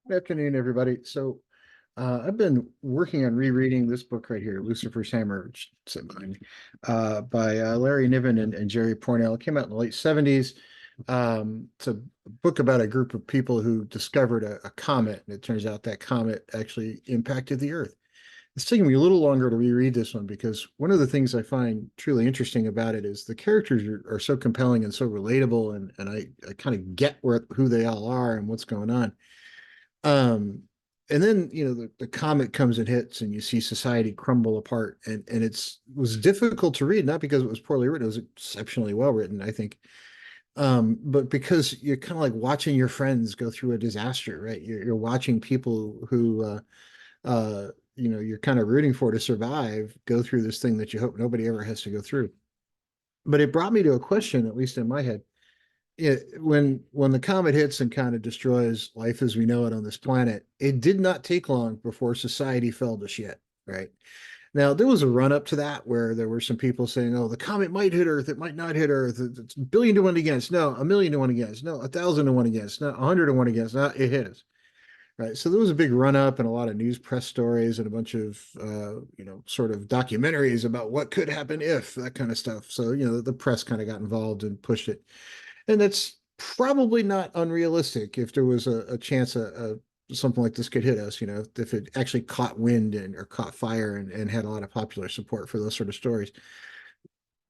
Good afternoon, everybody. I've been working on rereading this book right here, Lucifer's Hammer, which is mine, by Larry Niven and Jerry Pournelle. It came out in the late 70s. It's a book about a group of people who discovered a comet, and it turns out that comet actually impacted the Earth. It's taking me a little longer to reread this one because one of the things I find truly interesting about it is the characters are so compelling and so relatable, and I kind of get who they all are and what's going on. Um, and then the comet comes and hits, and you see society crumble apart, and it was difficult to read, not because it was poorly written, it was exceptionally well written, I think. But because you're kind of like watching your friends go through a disaster, right? You're watching people who you're kind of rooting for to survive, go through this thing that you hope nobody ever has to go through. But it brought me to a question, at least in my head. When the comet hits and kind of destroys life as we know it on this planet, it did not take long before society fell to shit, right? Now, there was a run up to that where there were some people saying, oh, the comet might hit Earth, it might not hit Earth, it's a billion to one against, no, a million to one against, no, 1,000 to one against, no, 100 to one against, no, it hit us, right? So there was a big run up and a lot of news press stories and a bunch of, sort of documentaries about what could happen if that kind of stuff. So, the press kind of got involved and pushed it. And that's probably not unrealistic if there was a chance something like this could hit us, if it actually caught wind or caught fire and had a lot of popular support for those sort of stories.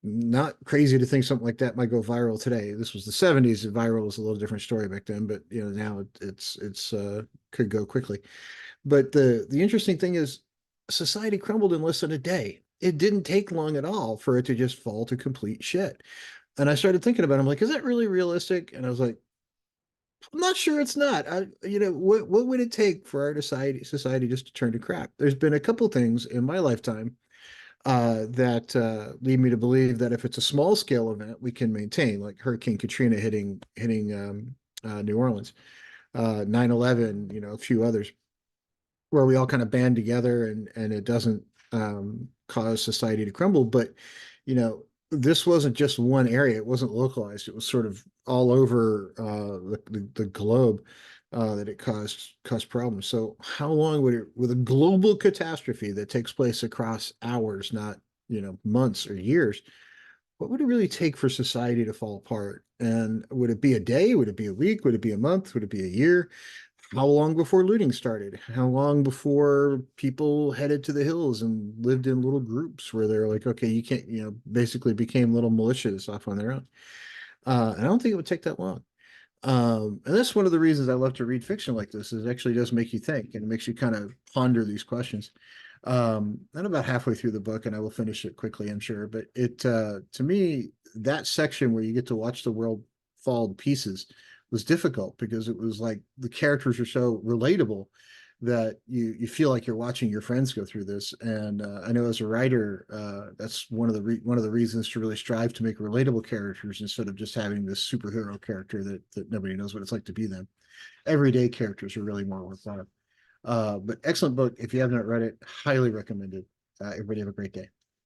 Not crazy to think something like that might go viral today. This was the 70s, and viral was a little different story back then, but now it's could go quickly. But the interesting thing is society crumbled in less than a day. It didn't take long at all for it to just fall to complete shit. And I started thinking about it. I'm like, is that really realistic? And I was like, I'm not sure it's not. What would it take for our society just to turn to crap? There's been a couple things in my lifetime that lead me to believe that if it's a small scale event, we can maintain, like Hurricane Katrina hitting New Orleans, 9/11, a few others, where we all kind of band together and it doesn't cause society to crumble. But this wasn't just one area; it wasn't localized. It was sort of all over the globe that it caused problems. So, how long would it, with a global catastrophe that takes place across hours, not months or years? What would it really take for society to fall apart? And would it be a day? Would it be a week? Would it be a month? Would it be a year? How long before looting started? How long before people headed to the hills and lived in little groups where they're like, okay, you can't, basically became little militias off on their own. And I don't think it would take that long. And that's one of the reasons I love to read fiction like this, is it actually does make you think and it makes you kind of ponder these questions. I'm about halfway through the book and I will finish it quickly, I'm sure. But to me, that section where you get to watch the world fall to pieces was difficult because it was like the characters are so relatable that you feel like you're watching your friends go through this. And I know as a writer, that's one of the reasons to really strive to make relatable characters instead of just having this superhero character that nobody knows what it's like to be them. Everyday characters are really more worthwhile. But excellent book. If you have not read it, highly recommended. Everybody have a great day.